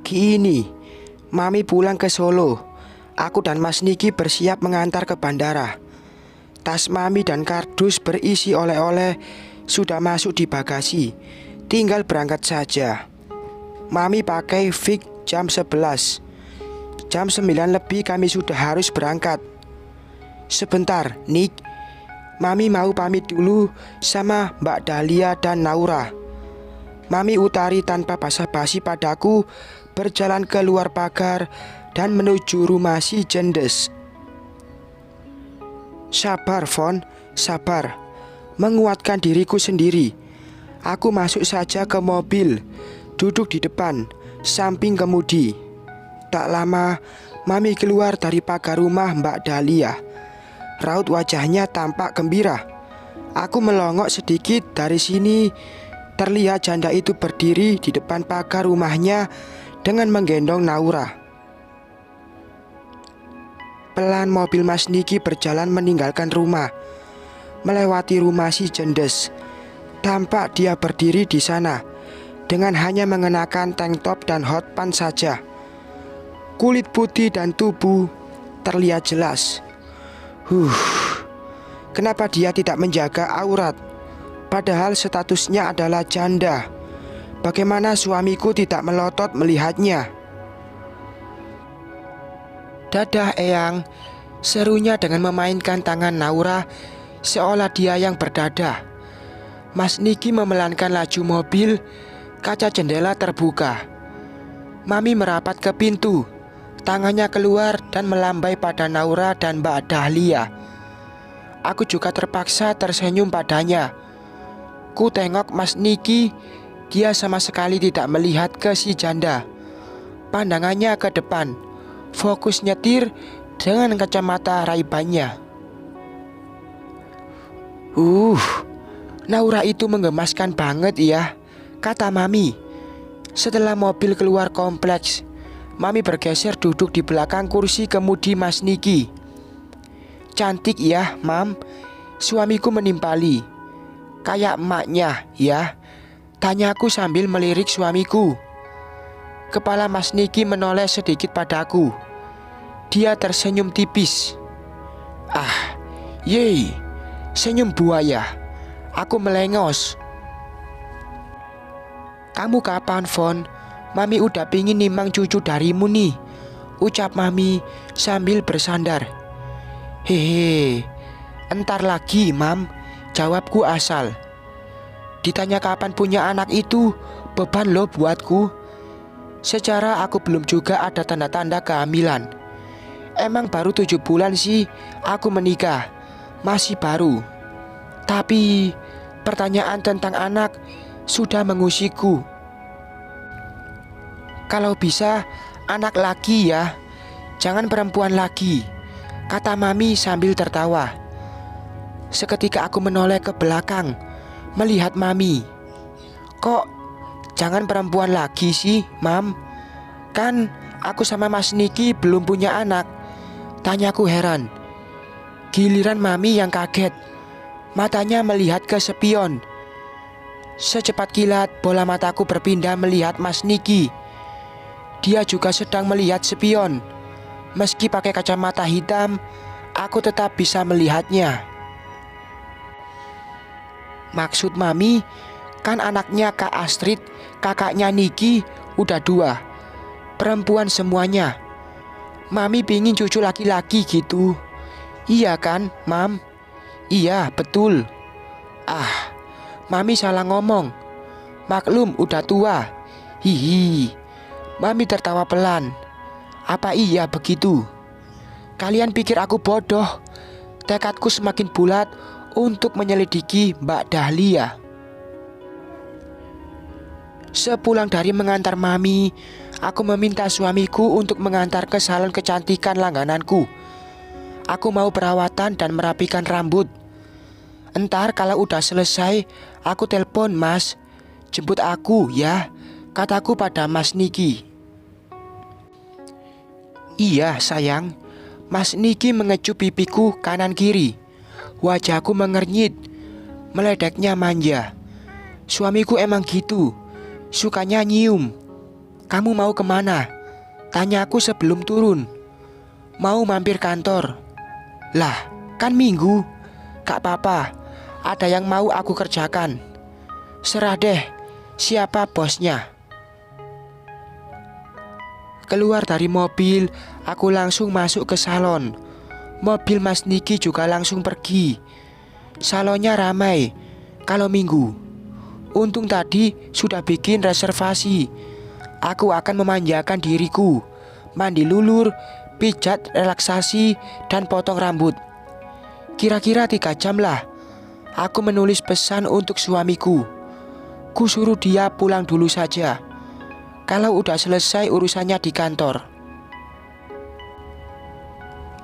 Pagi ini, Mami pulang ke Solo. Aku dan Mas Niki bersiap mengantar ke bandara. Tas Mami dan kardus berisi oleh-oleh sudah masuk di bagasi. Tinggal berangkat saja. Mami pakai fix jam 11. Jam 9 lebih kami sudah harus berangkat. Sebentar, Nik. Mami mau pamit dulu sama Mbak Dahlia dan Naura. Mami utari tanpa basa-basi padaku, berjalan ke luar pagar dan menuju rumah si Jendes. Sabar, Fon, sabar. Menguatkan diriku sendiri. Aku masuk saja ke mobil, duduk di depan, samping kemudi. Tak lama, Mami keluar dari pagar rumah Mbak Dahlia. Raut wajahnya tampak gembira. Aku melongok sedikit dari sini. Terlihat janda itu berdiri di depan pagar rumahnya dengan menggendong Naura. Pelan mobil Mas Niki berjalan meninggalkan rumah, melewati rumah si Jendes. Tampak dia berdiri di sana dengan hanya mengenakan tank top dan hot pants saja. Kulit putih dan tubuh terlihat jelas. Kenapa dia tidak menjaga aurat? Padahal statusnya adalah janda. Bagaimana suamiku tidak melotot melihatnya? Dadah Eyang, serunya dengan memainkan tangan Naura seolah dia yang berdadah. Mas Niki memelankan laju mobil, kaca jendela terbuka. Mami merapat ke pintu, tangannya keluar dan melambai pada Naura dan Mbak Dahlia. Aku juga terpaksa tersenyum padanya. Ku tengok Mas Niki, dia sama sekali tidak melihat ke si janda. Pandangannya ke depan, fokus nyetir dengan kacamata Ray-Bannya. Naura itu menggemaskan banget ya, kata Mami. Setelah mobil keluar kompleks, Mami bergeser duduk di belakang kursi kemudi Mas Niki. Cantik ya, Mam, suamiku menimpali. Kayak emaknya ya, tanyaku sambil melirik suamiku. Kepala Mas Niki menoleh sedikit padaku. Dia tersenyum tipis. Yeay, senyum buaya. Aku melengos. Kamu kapan, Fon? Mami udah pingin nimang cucu darimu nih, ucap Mami sambil bersandar. Hehe, entar lagi, Mam, jawabku asal. Ditanya kapan punya anak itu beban loh buatku. Secara aku belum juga ada tanda-tanda kehamilan. Emang baru 7 bulan sih aku menikah, masih baru. Tapi pertanyaan tentang anak sudah mengusikku. Kalau bisa anak laki ya, jangan perempuan lagi, kata Mami sambil tertawa. Seketika aku menoleh ke belakang, melihat Mami. Kok jangan perempuan lagi sih, Mam? Kan aku sama Mas Niki belum punya anak, tanyaku heran. Giliran Mami yang kaget, matanya melihat ke spion. Secepat kilat bola mataku berpindah melihat Mas Niki. Dia juga sedang melihat spion. Meski pakai kacamata hitam, aku tetap bisa melihatnya. Maksud Mami, kan anaknya Kak Astrid, kakaknya Niki, udah 2. Perempuan semuanya. Mami pingin cucu laki-laki gitu. Iya kan, Mam? Iya, betul. Mami salah ngomong. Maklum udah tua. Hihi. Mami tertawa pelan. Apa iya begitu? Kalian pikir aku bodoh? Tekadku semakin bulat untuk menyelidiki Mbak Dahlia. Sepulang dari mengantar Mami, aku meminta suamiku untuk mengantar ke salon kecantikan langgananku. Aku mau perawatan dan merapikan rambut. Entar kalau udah selesai, aku telepon Mas. Jemput aku ya, kataku pada Mas Niki. Iya sayang. Mas Niki mengecup pipiku kanan kiri. Wajahku mengernyit, meledeknya manja. Suamiku emang gitu, sukanya nyium. "Kamu mau kemana?" tanya aku sebelum turun. "Mau mampir kantor." "Lah, kan Minggu." "Gak apa-apa, ada yang mau aku kerjakan." "Serah deh, siapa bosnya." Keluar dari mobil, aku langsung masuk ke salon. Mobil Mas Niki juga langsung pergi. Salonnya ramai kalau Minggu. Untung tadi sudah bikin reservasi. Aku akan memanjakan diriku, mandi lulur, pijat, relaksasi, dan potong rambut. Kira-kira 3 jam lah. Aku menulis pesan untuk suamiku. Ku suruh dia pulang dulu saja kalau udah selesai urusannya di kantor.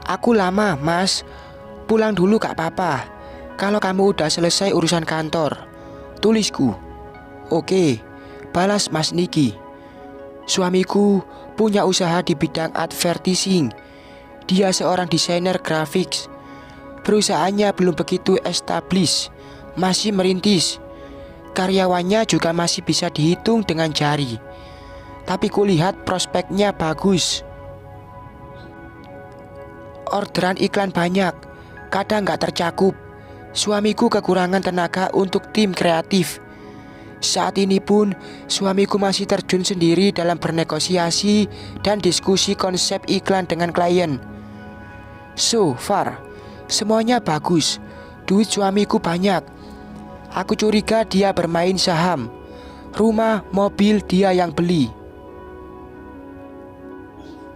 "Aku lama, Mas. Pulang dulu gak apa-apa kalau kamu udah selesai urusan kantor," tulisku. "Oke," balas Mas Niki. Suamiku punya usaha di bidang advertising. Dia seorang desainer grafis. Perusahaannya belum begitu established, masih merintis. Karyawannya juga masih bisa dihitung dengan jari. Tapi kulihat prospeknya bagus. Orderan iklan banyak, kadang gak tercakup. Suamiku kekurangan tenaga untuk tim kreatif. Saat ini pun suamiku masih terjun sendiri dalam bernegosiasi dan diskusi konsep iklan dengan klien. So far, semuanya bagus. Duit suamiku banyak. Aku curiga dia bermain saham. Rumah, mobil dia yang beli.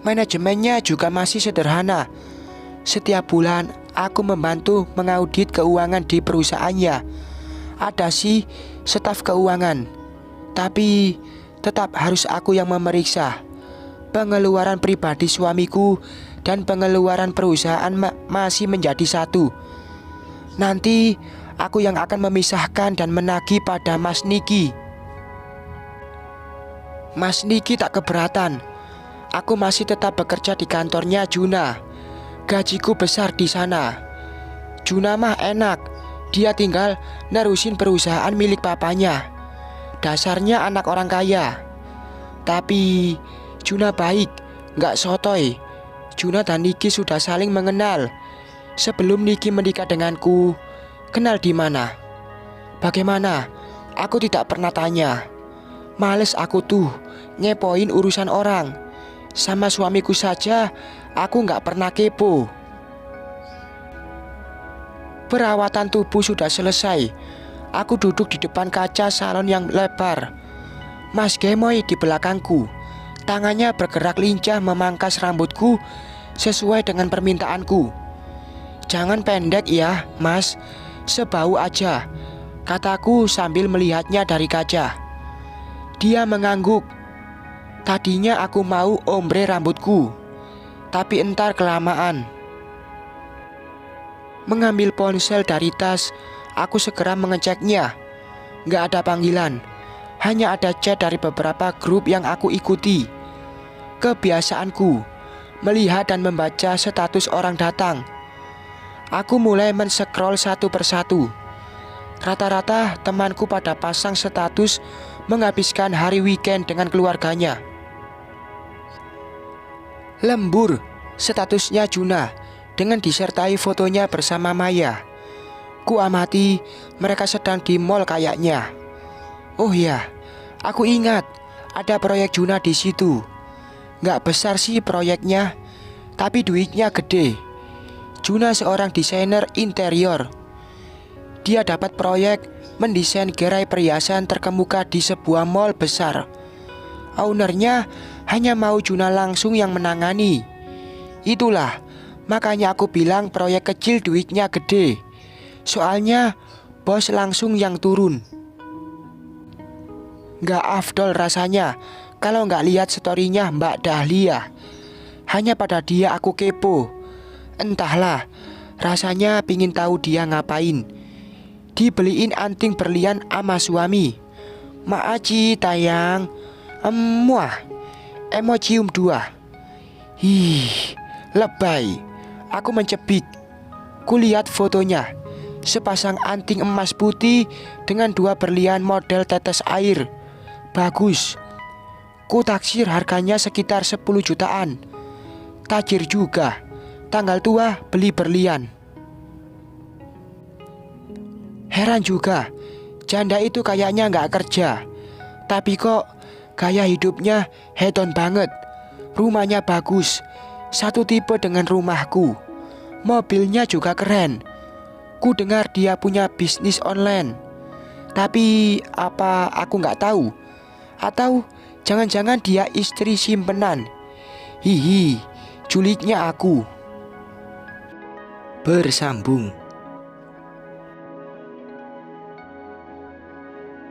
Manajemennya juga masih sederhana. Setiap bulan aku membantu mengaudit keuangan di perusahaannya. Ada sih staf keuangan, tapi tetap harus aku yang memeriksa. Pengeluaran pribadi suamiku dan pengeluaran perusahaan masih menjadi satu. Nanti aku yang akan memisahkan dan menagih pada Mas Niki. Mas Niki tak keberatan. Aku masih tetap bekerja di kantornya Juna. Gajiku besar di sana. Juna mah enak, dia tinggal nerusin perusahaan milik papanya. Dasarnya anak orang kaya. Tapi Juna baik, gak sotoy. Juna dan Niki sudah saling mengenal. Sebelum Niki menikah denganku, kenal di mana? Bagaimana? Aku tidak pernah tanya. Males aku tuh ngepoin urusan orang. Sama suamiku saja aku gak pernah kepo. Perawatan tubuh sudah selesai. Aku duduk di depan kaca salon yang lebar. Mas Gemoy di belakangku. Tangannya bergerak lincah memangkas rambutku sesuai dengan permintaanku. "Jangan pendek ya, Mas. Sebau aja," kataku sambil melihatnya dari kaca. Dia mengangguk. Tadinya aku mau ombre rambutku, tapi entar kelamaan. Mengambil ponsel dari tas, aku segera mengeceknya. Gak ada panggilan, hanya ada chat dari beberapa grup yang aku ikuti. Kebiasaanku melihat dan membaca status orang datang. Aku mulai men-scroll satu persatu. Rata-rata temanku pada pasang status menghabiskan hari weekend dengan keluarganya. Lembur statusnya Juna dengan disertai fotonya bersama Maya. Ku amati mereka sedang di mall kayaknya. Oh ya, aku ingat ada proyek Juna di situ. Gak besar sih proyeknya, tapi duitnya gede. Juna seorang desainer interior. Dia dapat proyek mendesain gerai perhiasan terkemuka di sebuah mall besar. Ownernya hanya mau Juna langsung yang menangani. Itulah makanya aku bilang proyek kecil duitnya gede. Soalnya bos langsung yang turun. Gak afdol rasanya kalau gak lihat storynya Mbak Dahlia. Hanya pada dia aku kepo. Entahlah, rasanya pingin tahu dia ngapain. Dibeliin anting berlian ama suami. Maaci tayang. Emuah. Emocium 2. Lebay. Aku mencebik. Kulihat fotonya. Sepasang anting emas putih dengan 2 berlian model tetes air. Bagus. Ku taksir harganya sekitar 10 jutaan. Tajir juga, tanggal tua beli berlian. Heran juga, janda itu kayaknya nggak kerja, tapi kok gaya hidupnya hedon banget. Rumahnya bagus, satu tipe dengan rumahku. Mobilnya juga keren. Ku dengar dia punya bisnis online. Tapi apa aku nggak tahu? Atau jangan-jangan dia istri simpenan? Hihi, julidnya aku. Bersambung.